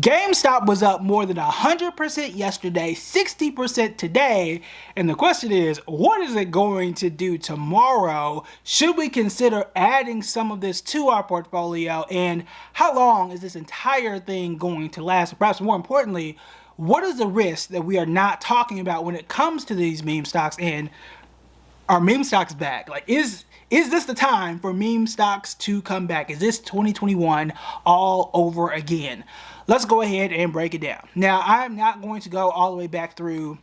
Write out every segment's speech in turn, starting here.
GameStop was up more than 100% yesterday, 60% today, and the question is, what is it going to do tomorrow? Should we consider adding some of this to our portfolio, and how long is this entire thing going to last? Perhaps more importantly, what is the risk that we are not talking about when it comes to these meme stocks, and are meme stocks back? Like, is this the time for meme stocks to come back? Is this 2021 all over again? Let's go ahead and break it down. Now, I'm not going to go all the way back through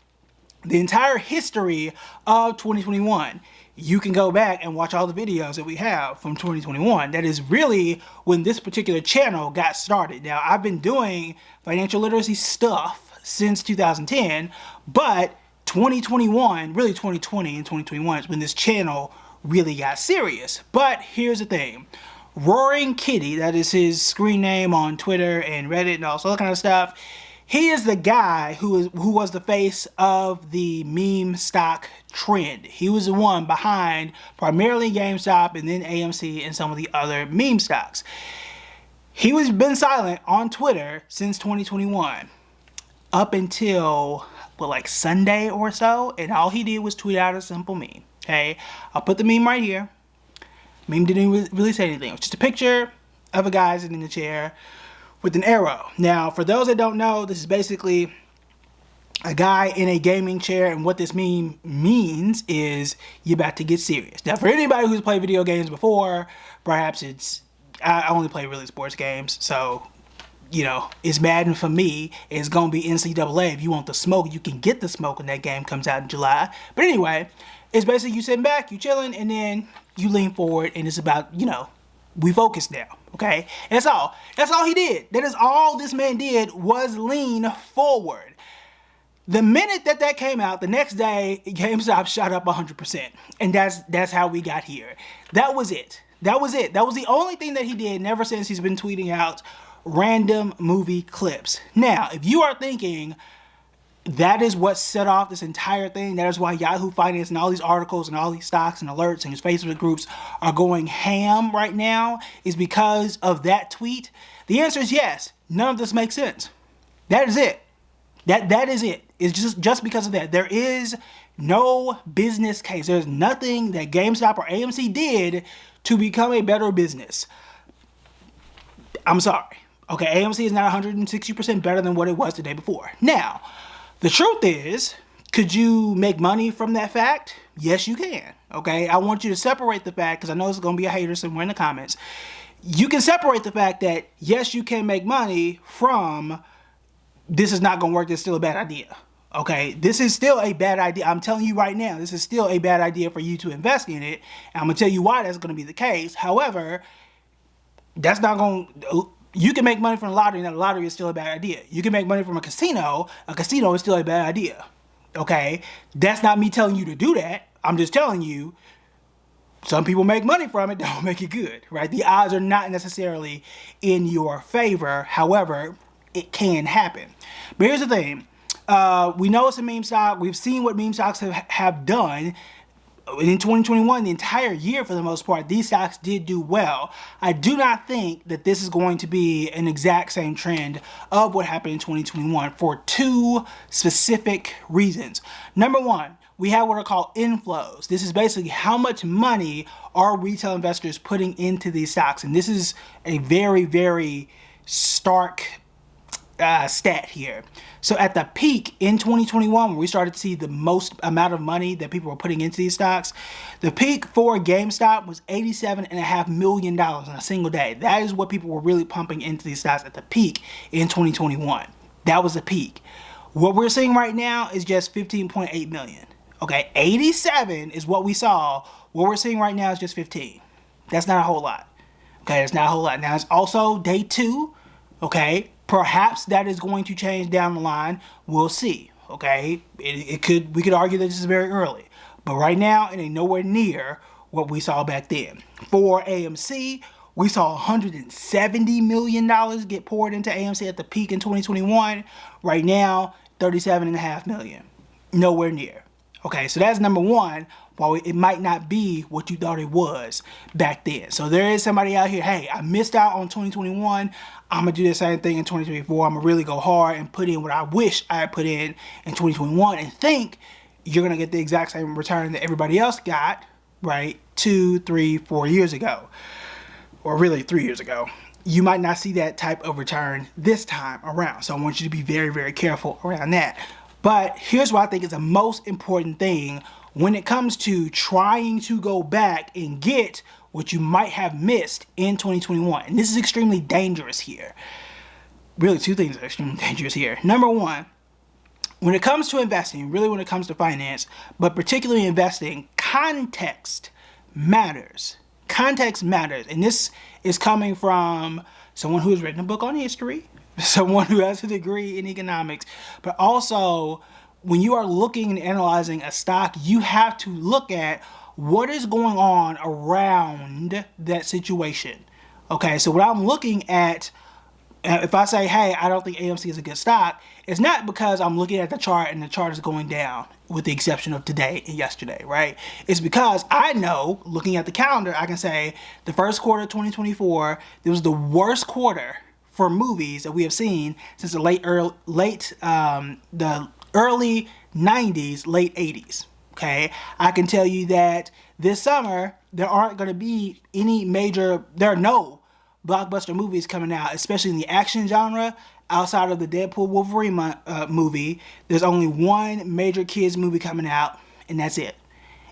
the entire history of 2021. You can go back and watch all the videos that we have from 2021. That is really when this particular channel got started. Now, I've been doing financial literacy stuff since 2010, but 2021, really 2020 and 2021 is when this channel really got serious. But here's the thing. Roaring Kitty, that is his screen name on Twitter and Reddit and all that kind of stuff, he is the guy who was the face of the meme stock trend. He was the one behind primarily GameStop and then AMC and some of the other meme stocks. He was been silent on Twitter since 2021 up until like Sunday or so, and all he did was tweet out a simple meme. Okay, I'll put the meme right here. Meme didn't really say anything. It was just a picture of a guy sitting in a chair with an arrow. Now, for those that don't know, this is basically a guy in a gaming chair, and what this meme means is you're about to get serious. Now, for anybody who's played video games before, perhaps I only play really sports games, so you know, it's Madden for me. It's gonna be NCAA. If you want the smoke, you can get the smoke when that game comes out in July. But anyway, it's basically you sitting back, you chilling, and then you lean forward, and it's about, you know, we focus now, okay? And that's all. That's all he did. That is all this man did, was lean forward. The minute that came out, the next day, GameStop shot up 100%. And that's how we got here. That was it. That was it. That was the only thing that he did, and ever since he's been tweeting out random movie clips. Now, if you are thinking that is what set off this entire thing, that is why Yahoo Finance and all these articles and all these stocks and alerts and his Facebook groups are going ham right now, is because of that tweet, the answer is yes. None of this makes sense. That is it. That is it. It's just because of that. There is no business case. There's nothing that GameStop or AMC did to become a better business. I'm sorry. Okay, AMC is not 160% better than what it was the day before. Now, the truth is, could you make money from that fact? Yes, you can. Okay, I want you to separate the fact, because I know there's going to be a hater somewhere in the comments. You can separate the fact that, yes, you can make money from this is not going to work, this is still a bad idea. Okay, this is still a bad idea. I'm telling you right now, this is still a bad idea for you to invest in it. And I'm going to tell you why that's going to be the case. However, that's not going to... You can make money from the lottery, and the lottery is still a bad idea. You can make money from a casino is still a bad idea. Okay? That's not me telling you to do that. I'm just telling you, some people make money from it, don't make it good, right? The odds are not necessarily in your favor. However, it can happen. But here's the thing. We know it's a meme stock. We've seen what meme stocks have done. In 2021, the entire year for the most part, these stocks did do well. I do not think that this is going to be an exact same trend of what happened in 2021 for two specific reasons. Number one, we have what are called inflows. This is basically how much money are retail investors putting into these stocks. And this is a very, very stark stat here. So at the peak in 2021, when we started to see the most amount of money that people were putting into these stocks, the peak for GameStop was $87.5 million in a single day. That is what people were really pumping into these stocks at the peak in 2021. That was the peak. What we're seeing right now is just 15.8 million. Okay, 87 is what we saw. What we're seeing right now is just 15. That's not a whole lot. Okay, that's not a whole lot. Now it's also day two. Okay, perhaps that is going to change down the line. We'll see. Okay, we could argue that this is very early, but right now it ain't nowhere near what we saw back then. For AMC, we saw $170 million get poured into AMC at the peak in 2021. Right now, $37.5 million. Nowhere near. Okay, so that's number one. while it might not be what you thought it was back then. So there is somebody out here, hey, I missed out on 2021. I'm going to do the same thing in 2024. I'm going to really go hard and put in what I wish I had put in 2021 and think you're going to get the exact same return that everybody else got, right, 2, 3, 4 years ago, or really 3 years ago. You might not see that type of return this time around. So I want you to be very, very careful around that. But here's what I think is the most important thing when it comes to trying to go back and get what you might have missed in 2021. And this is extremely dangerous here. Really, two things are extremely dangerous here. Number one, when it comes to investing, really when it comes to finance, but particularly investing, context matters. Context matters. And this is coming from someone who has written a book on history, someone who has a degree in economics, but also when you are looking and analyzing a stock, you have to look at what is going on around that situation. Okay, so what I'm looking at, if I say, hey, I don't think AMC is a good stock, it's not because I'm looking at the chart and the chart is going down, with the exception of today and yesterday, right? It's because I know, looking at the calendar, I can say the first quarter of 2024, it was the worst quarter for movies that we have seen since the early 90s, late 80s. Okay, I can tell you that this summer there aren't going to be there are no blockbuster movies coming out, especially in the action genre. Outside of the Deadpool Wolverine movie, there's only one major kids movie coming out, and that's it.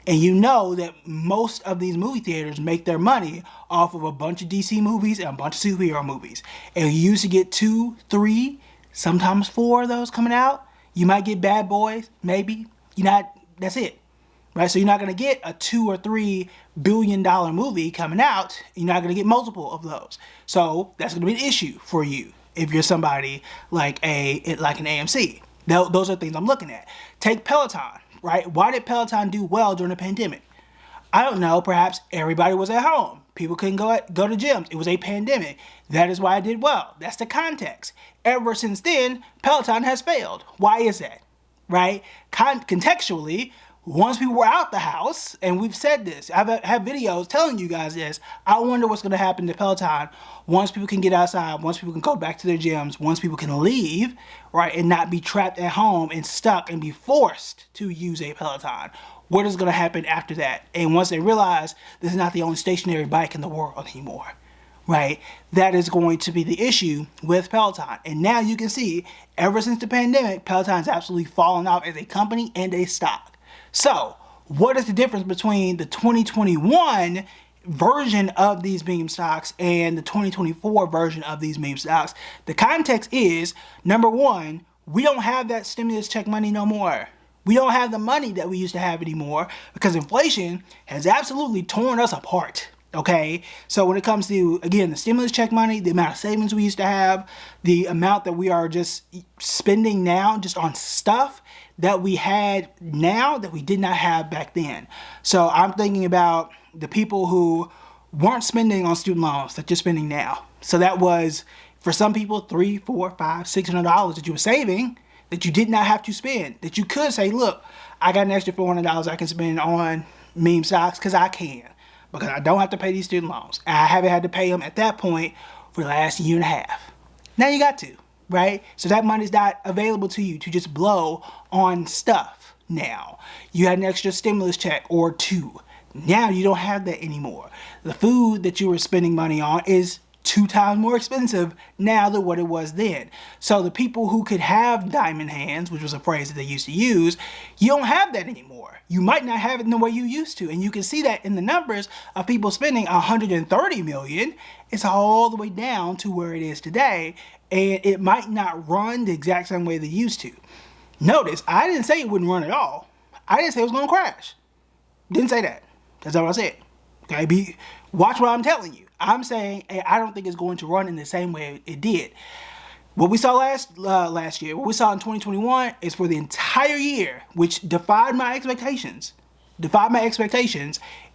And you know that most of these movie theaters make their money off of a bunch of DC movies and a bunch of superhero movies. And you used to get 2, 3, sometimes 4 of those coming out. You might get Bad Boys, maybe. That's it. Right? So you're not going to get a $2 or $3 billion movie coming out. You're not going to get multiple of those. So that's going to be an issue for you if you're somebody like an AMC. Those are things I'm looking at. Take Peloton, right? Why did Peloton do well during the pandemic? I don't know. Perhaps everybody was at home. People couldn't go to gyms. It was a pandemic. That is why it did well. That's the context. Ever since then, Peloton has failed. Why is that? Right? Contextually, once people were out the house, and we've said this, I've had videos telling you guys this, I wonder what's going to happen to Peloton once people can get outside, once people can go back to their gyms, once people can leave, right, and not be trapped at home and stuck and be forced to use a Peloton. What is going to happen after that? And once they realize this is not the only stationary bike in the world anymore, right, that is going to be the issue with Peloton. And now you can see, ever since the pandemic, Peloton's absolutely fallen off as a company and a stock. So, what is the difference between the 2021 version of these meme stocks and the 2024 version of these meme stocks? The context is, number one, we don't have that stimulus check money no more. We don't have the money that we used to have anymore because inflation has absolutely torn us apart. Okay, so when it comes to, again, the stimulus check money, the amount of savings we used to have, the amount that we are just spending now just on stuff that we had now that we did not have back then. So I'm thinking about the people who weren't spending on student loans that you're spending now. So that was, for some people, $300, $400, $500, $600 that you were saving that you did not have to spend, that you could say, look, I got an extra $400 I can spend on meme stocks because I can, because I don't have to pay these student loans. I haven't had to pay them at that point for the last year and a half. Now you got to. Right? So that money's not available to you to just blow on stuff now. You had an extra stimulus check or two. Now you don't have that anymore. The food that you were spending money on is 2 times more expensive now than what it was then. So the people who could have diamond hands, which was a phrase that they used to use, you don't have that anymore. You might not have it in the way you used to. And you can see that in the numbers of people spending $130 million. It's all the way down to where it is today. And it might not run the exact same way they used to. Notice, I didn't say it wouldn't run at all. I didn't say it was going to crash. Didn't say that. That's not what I said. Okay, watch what I'm telling you. I'm saying, hey, I don't think it's going to run in the same way it did. What we saw last year, what we saw in 2021 is for the entire year, which defied my expectations.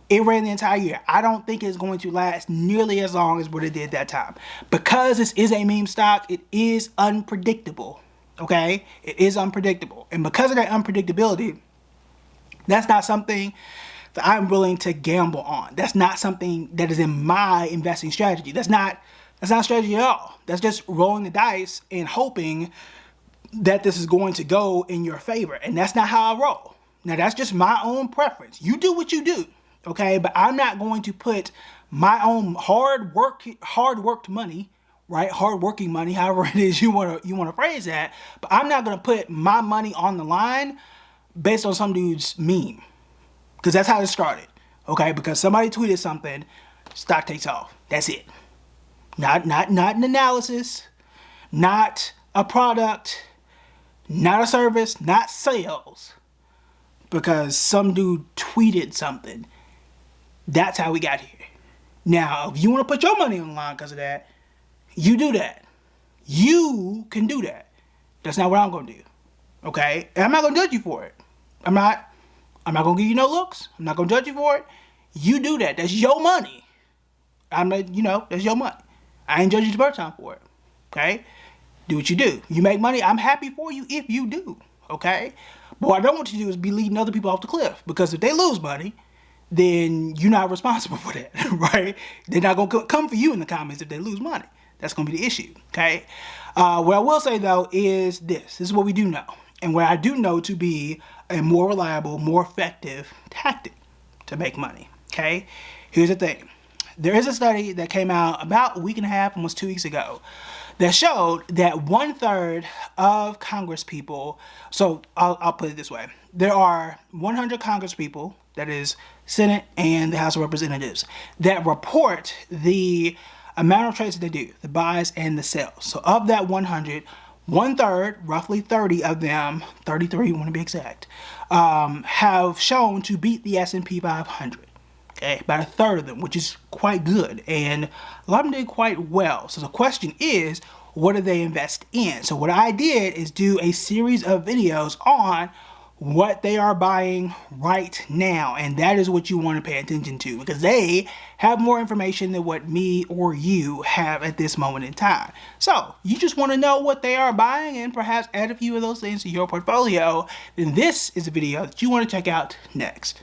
It ran the entire year. I don't think it's going to last nearly as long as what it did that time. Because this is a meme stock, it is unpredictable. Okay? It is unpredictable. And because of that unpredictability, that's not something that I'm willing to gamble on. That's not something that is in my investing strategy. That's not a strategy at all. That's just rolling the dice and hoping that this is going to go in your favor. And that's not how I roll. Now, that's just my own preference. You do what you do, okay? But I'm not going to put my own hard-worked money, right? Hard-working money, however it is you want to phrase that. But I'm not going to put my money on the line based on some dude's meme. Because that's how it started, okay? Because somebody tweeted something, stock takes off. That's it. Not an analysis, not a product, not a service, not sales. Because some dude tweeted something. That's how we got here. Now, if you want to put your money on the line because of that, you do that. You can do that. That's not what I'm going to do. Okay? And I'm not going to judge you for it. I'm not going to give you no looks. I'm not going to judge you for it. You do that. That's your money. That's your money. I ain't judging you the first time for it. Okay? Do what you do. You make money. I'm happy for you if you do. Okay? But what I don't want you to do is be leading other people off the cliff. Because if they lose money, then you're not responsible for that, right? They're not going to come for you in the comments if they lose money. That's going to be the issue, okay? What I will say, though, is this. This is what we do know. And what I do know to be a more reliable, more effective tactic to make money, okay? Here's the thing. There is a study that came out about a week and a half, almost 2 weeks ago, that showed that 1/3 of Congress people, so I'll put it this way. There are 100 Congress people, that is Senate and the House of Representatives, that report the amount of trades that they do, the buys and the sells. So of that 100, 1/3, roughly 30 of them, 33 want to be exact, have shown to beat the S&P 500. Okay, about a third of them, which is quite good, and a lot of them did quite well. So the question is, what do they invest in? So what I did is do a series of videos on what they are buying right now, and that is what you want to pay attention to, because they have more information than what me or you have at this moment in time. So you just want to know what they are buying and perhaps add a few of those things to your portfolio, then this is a video that you want to check out next.